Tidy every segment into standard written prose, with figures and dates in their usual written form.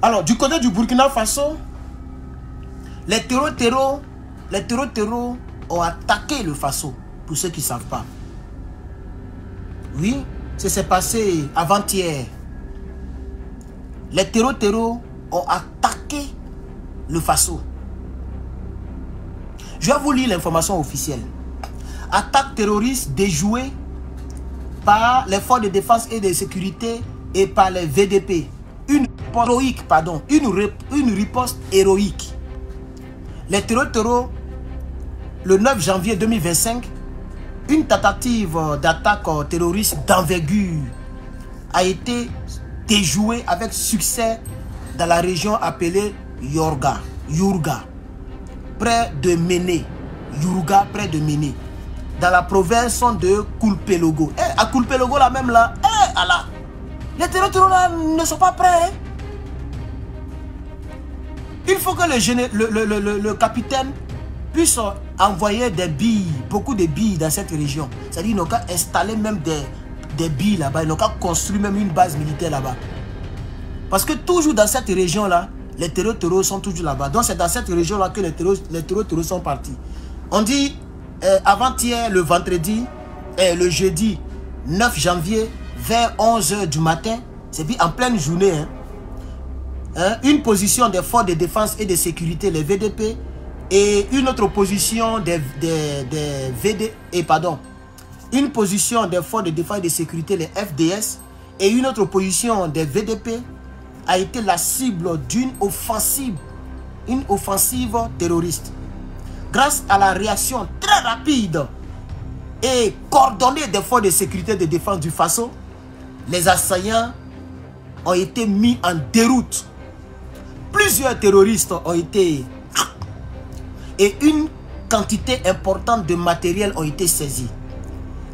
Alors, du côté du Burkina Faso, les terreaux ont attaqué le Faso, pour ceux qui ne savent pas. Oui, ça s'est passé avant-hier. Les terreaux ont attaqué le Faso. Je vais vous lire l'information officielle. Attaque terroriste déjouée par les forces de défense et de sécurité et par les VDP. Une riposte héroïque. Les terreaux, le 9 janvier 2025, une tentative d'attaque terroriste d'envergure a été déjouée avec succès dans la région appelée Yourga, près de Méné. Yourga, près de Méné. Dans la province de Koulpelogo. À Koulpelogo, là même là, Allah. Les terreurs là ne sont pas prêts. Hein? Il faut que le capitaine puisse envoyer des billes, beaucoup de billes dans cette région. C'est-à-dire qu'ils n'ont qu'à installer même des billes là-bas. Ils n'ont qu'à construire même une base militaire là-bas. Parce que toujours dans cette région-là, les terreurs sont toujours là-bas. Donc c'est dans cette région-là que les terreurs sont partis. On dit avant-hier, le vendredi, le jeudi 9 janvier, vers 11 h du matin, c'est puis en pleine journée, une position des forces de défense et de sécurité, les VDP, et une autre position une position des forces de défense et de sécurité, les FDS, et une autre position des VDP a été la cible d'une offensive terroriste. Grâce à la réaction très rapide et coordonnée des forces de sécurité et de défense du Faso, les assaillants ont été mis en déroute. Plusieurs terroristes ont été... Et une quantité importante de matériel ont été saisis.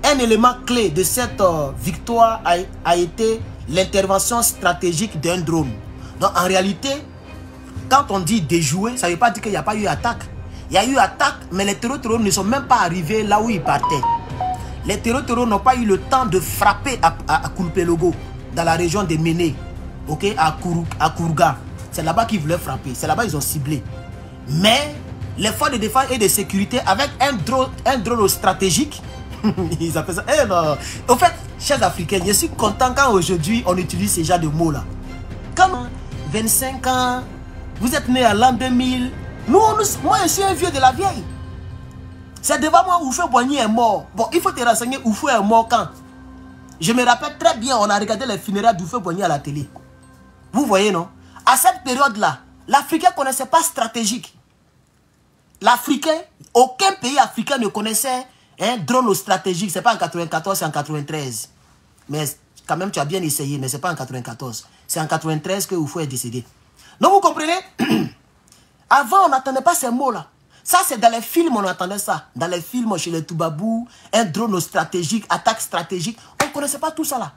Un élément clé de cette victoire a été l'intervention stratégique d'un drone. Donc en réalité, quand on dit déjouer, ça ne veut pas dire qu'il n'y a pas eu attaque. Il y a eu attaque, mais les terreurs ne sont même pas arrivés là où ils partaient. Les terreurs n'ont pas eu le temps de frapper à Koulpelogo, dans la région de Méné, okay, à Kourga. C'est là-bas qu'ils voulaient frapper. C'est là-bas qu'ils ont ciblé. Mais les forces de défense et de sécurité, avec un drone stratégique, ils appellent ça. En fait, chers Africains, je suis content quand aujourd'hui on utilise ce genre de mots-là. Quand 25 ans, vous êtes né à l'an 2000, moi je suis un vieux de la vieille. C'est devant moi où Oufé-Boigny est mort. Bon, il faut te renseigner, Oufé est mort quand? Je me rappelle très bien, on a regardé les funérailles d'Oufé-Boigny à la télé. Vous voyez, non? À cette période-là, l'Africain ne connaissait pas stratégique. L'Africain, aucun pays africain ne connaissait un drone stratégique. Ce n'est pas en 94, c'est en 93. Mais quand même, tu as bien essayé, mais ce n'est pas en 94. C'est en 93 que Oufé est décédé. Donc, vous comprenez? Avant, on n'entendait pas ces mots-là. Ça, c'est dans les films, on entendait ça. Dans les films, chez les Toubabou, un drone stratégique, attaque stratégique. On ne connaissait pas tout ça là.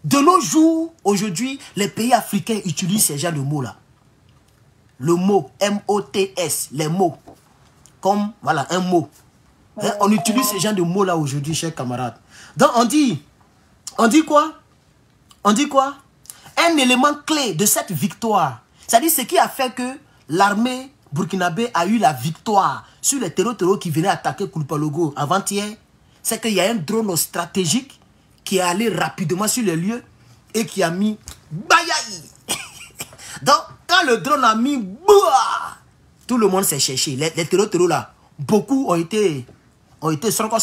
De nos jours, aujourd'hui, les pays africains utilisent ces genres de mots-là. Le mot, M-O-T-S, les mots. Comme, voilà, un mot. Hein, on utilise ces genres de mots-là aujourd'hui, chers camarades. Donc, on dit quoi? On dit quoi? Un élément clé de cette victoire, c'est-à-dire ce qui a fait que l'armée burkinabé a eu la victoire sur les terreurs qui venaient attaquer Koulpelogo avant-hier, c'est qu'il y a un drone stratégique qui est allé rapidement sur les lieux et qui a mis bayaï. Donc, quand le drone a mis boua, tout le monde s'est cherché. Les terreurs là, beaucoup ont été sroko.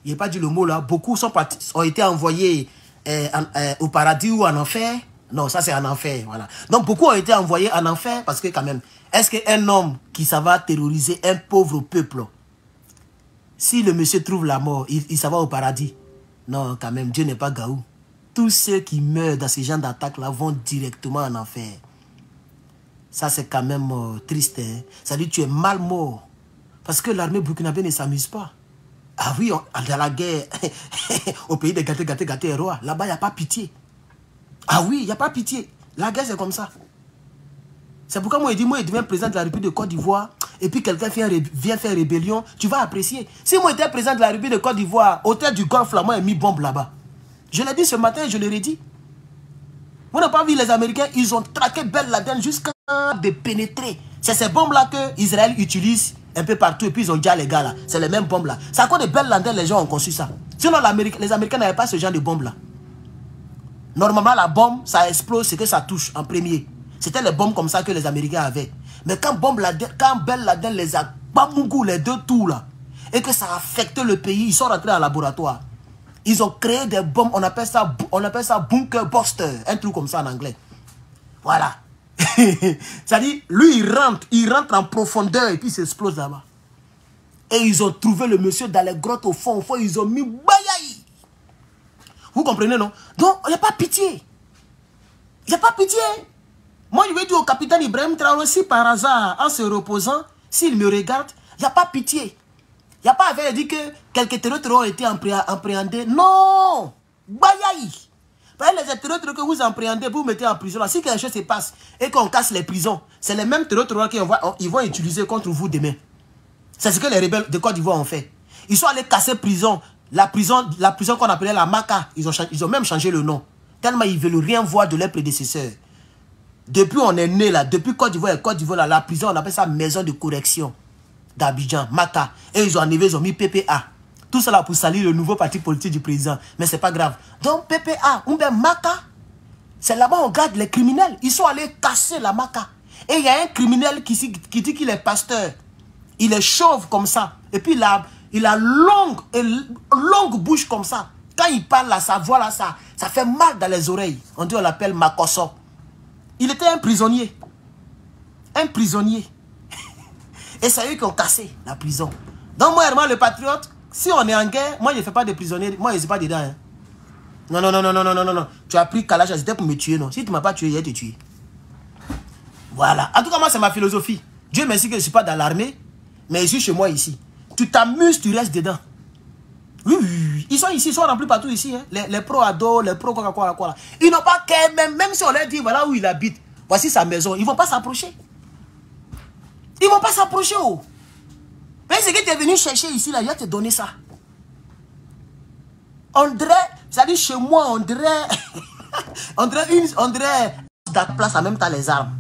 Il n'y a pas dit le mot là. Beaucoup ont été envoyés au paradis ou en enfer. Non, ça c'est en enfer, voilà. Donc beaucoup ont été envoyés en enfer parce que quand même, est-ce qu'un homme qui ça va terroriser un pauvre peuple, si le monsieur trouve la mort, il s'en va au paradis? Non, quand même, Dieu n'est pas gaou. Tous ceux qui meurent dans ces genres d'attaques-là vont directement en enfer. Ça, c'est quand même triste. Hein? Ça dit, tu es mal mort. Parce que l'armée burkinabé ne s'amuse pas. Ah oui, dans la guerre, au pays des gâtés et rois, là-bas, il n'y a pas pitié. Ah oui, il n'y a pas pitié. La guerre, c'est comme ça. C'est pourquoi moi, je deviens président de la République de Côte d'Ivoire, et puis quelqu'un vient faire rébellion, tu vas apprécier. Si moi, j'étais président de la République de Côte d'Ivoire, hôtel du Golfe, là, moi, j'ai mis bombe là-bas. Je l'ai dit ce matin, je l'ai redit. Vous n'avez pas vu les Américains, ils ont traqué Ben Laden jusqu'à de pénétrer. C'est ces bombes-là que Israël utilise un peu partout et puis ils ont déjà les gars là. C'est les mêmes bombes là. C'est à cause de Ben Laden les gens ont conçu ça. Sinon les Américains n'avaient pas ce genre de bombes là. Normalement la bombe, ça explose, c'est que ça touche en premier. C'était les bombes comme ça que les Américains avaient. Mais quand Ben Laden les a bamougou les deux tours là, et que ça a affecté le pays, ils sont rentrés dans le laboratoire. Ils ont créé des bombes, on appelle ça bunker buster, un truc comme ça en anglais. Voilà. C'est-à-dire, lui, il rentre en profondeur et puis il s'explose là-bas. Et ils ont trouvé le monsieur dans les grottes au fond, ils ont mis bayaï. Vous comprenez, non? Donc, il n'y a pas pitié. Il n'y a pas pitié. Moi, je vais dire au capitaine Ibrahim Traoré, si par hasard, en se reposant, s'il me regarde, il n'y a pas pitié. Il n'y a pas à dire que quelques terroristes ont été appréhendés. Non! Bayaï! Les terroristes que vous appréhendez, vous mettez en prison. Là. Si quelque chose se passe et qu'on casse les prisons, c'est les mêmes terroristes qu'ils vont utiliser contre vous demain. C'est ce que les rebelles de Côte d'Ivoire ont fait. Ils sont allés casser prison. La prison qu'on appelait la Maca. Ils ont même changé le nom. Tellement ils ne veulent rien voir de leurs prédécesseurs. Depuis on est né là, depuis Côte d'Ivoire, la prison, on appelle ça maison de correction d'Abidjan, Maca. Et ils ont enlevé, ils ont mis PPA. Tout ça là pour salir le nouveau parti politique du président. Mais c'est pas grave. Donc PPA, ou bien Maca, c'est là-bas on garde les criminels. Ils sont allés casser la Maca. Et il y a un criminel qui dit qu'il est pasteur. Il est chauve comme ça. Et puis il a longue bouche comme ça. Quand il parle là, sa voix là, ça fait mal dans les oreilles. On dit on l'appelle Makosso. Il était un prisonnier. Un prisonnier. Et c'est eux qui ont cassé la prison. Donc moi, Herman le patriote, si on est en guerre, moi je ne fais pas de prisonniers. Moi je ne suis pas dedans. Hein. Non. Tu as pris Kalash, c'était pour me tuer, non. Si tu ne m'as pas tué, je vais te tuer. Voilà. En tout cas, moi c'est ma philosophie. Dieu merci que je ne suis pas dans l'armée, mais je suis chez moi ici. Tu t'amuses, tu restes dedans. Oui. Ils sont ici, ils sont remplis partout ici. Hein. Les pro-ados, les pro-quoi. Ils n'ont pas qu'à, même si on leur dit, voilà où il habite, voici sa maison, ils ne vont pas s'approcher. Ils ne vont pas s'approcher. Oh. Mais c'est que tu es venu chercher ici, là, il va te donner ça. On dirait, c'est-à-dire chez moi, on dirait, on dirait la place en même temps les armes.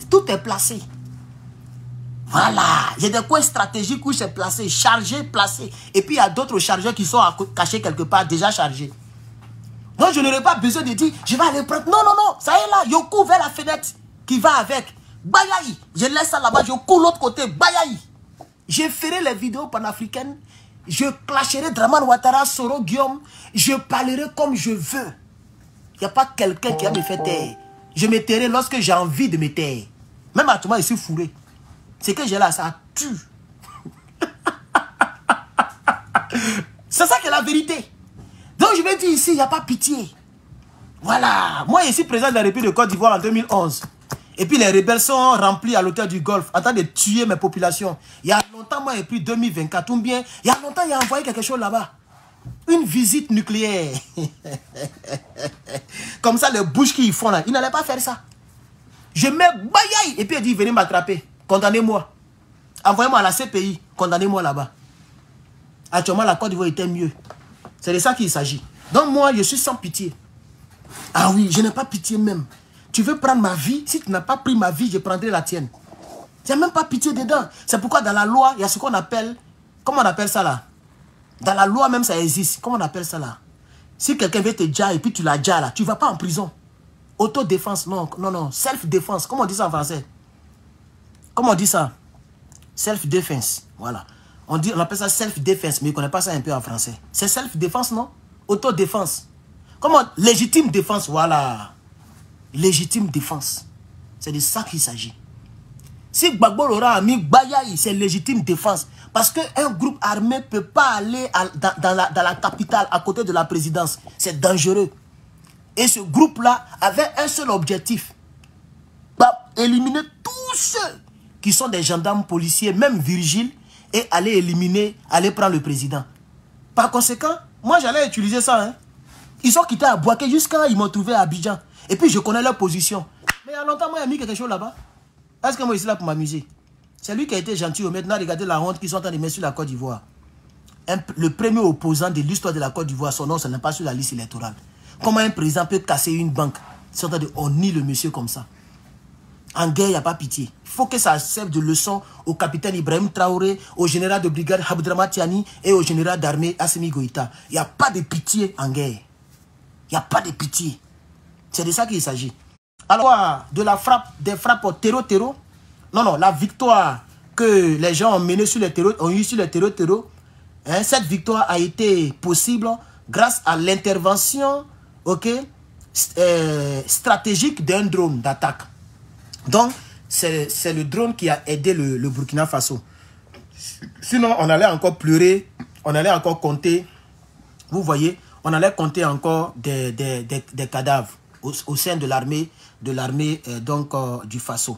Tout est placé. Voilà, il y a des coins stratégiques où c'est placé, chargé, placé. Et puis il y a d'autres chargeurs qui sont cachés quelque part, déjà chargés. Donc je n'aurais pas besoin de dire, je vais aller prendre. Non, ça y est là, je cours vers la fenêtre qui va avec. Bayaï, je laisse ça là-bas, je cours l'autre côté, bayaï. Je ferai les vidéos panafricaines, je clasherai Draman Ouattara, Soro Guillaume, je parlerai comme je veux. Il n'y a pas quelqu'un qui va me faire taire. Je me tairai lorsque j'ai envie de me taire. Même à tout moment, je suis fourré. Ce que j'ai là, ça tue. C'est ça qui est la vérité. Donc je vais dire ici, il n'y a pas pitié. Voilà. Moi, je suis président de la République de Côte d'Ivoire en 2011. Et puis les rebelles sont remplis à l'hôtel du Golfe en train de tuer mes populations. Il y a longtemps, moi j'ai pris 2024, ou bien, il y a longtemps, il a envoyé quelque chose là-bas. Une visite nucléaire. Comme ça, les bouches qu'ils font là, ils n'allaient pas faire ça. Je mets bayaï et puis il dit, venez m'attraper, condamnez-moi. Envoyez-moi à la CPI, condamnez-moi là-bas. Actuellement, la Côte d'Ivoire était mieux. C'est de ça qu'il s'agit. Donc moi, je suis sans pitié. Ah oui, je n'ai pas pitié même. Tu veux prendre ma vie? Si tu n'as pas pris ma vie, je prendrai la tienne. Il n'y a même pas pitié dedans. C'est pourquoi dans la loi, il y a ce qu'on appelle... Comment on appelle ça là? Dans la loi même, ça existe. Comment on appelle ça là? Si quelqu'un veut te dire et puis tu l'as déjà là, tu ne vas pas en prison. Autodéfense, non. Self-défense. Comment on dit ça en français? Comment on dit ça? Self-défense. Voilà. On appelle ça self-défense, mais on ne connaît pas ça un peu en français. C'est self-défense, non? Autodéfense. Comment? Légitime défense, voilà. Légitime défense. C'est de ça qu'il s'agit. Si Gbagbo aura mis Bayaï, c'est légitime défense. Parce qu'un groupe armé ne peut pas aller dans la capitale, à côté de la présidence. C'est dangereux. Et ce groupe-là avait un seul objectif. Éliminer tous ceux qui sont des gendarmes policiers, même Virgile, et aller prendre le président. Par conséquent, moi j'allais utiliser ça. Hein. Ils sont quittés à Bouaké jusqu'à ils m'ont trouvé à Abidjan. Et puis je connais leur position. Mais il y a longtemps, moi j'ai mis quelque chose là-bas. Est-ce que moi je suis là pour m'amuser? C'est lui qui a été gentil. Maintenant, regardez la honte qu'ils sont en train de mettre sur la Côte d'Ivoire. Le premier opposant de l'histoire de la Côte d'Ivoire, son nom, ce n'est pas sur la liste électorale. Comment un président peut casser une banque? On nie le monsieur comme ça. En guerre, il n'y a pas pitié. Il faut que ça serve de leçon au capitaine Ibrahim Traoré, au général de brigade Abdrama Tiani et au général d'armée Assimi Goïta. Il n'y a pas de pitié en guerre. Il n'y a pas de pitié. C'est de ça qu'il s'agit. Alors, de la frappe, des frappes au terreau. Non, la victoire que les gens ont menée sur les terreaux, ont eu sur les terreaux, hein, cette victoire a été possible grâce à l'intervention, stratégique d'un drone d'attaque. Donc, c'est le drone qui a aidé le Burkina Faso. Sinon, on allait encore pleurer, on allait encore compter, vous voyez, on allait compter encore des cadavres au sein de l'armée du Faso.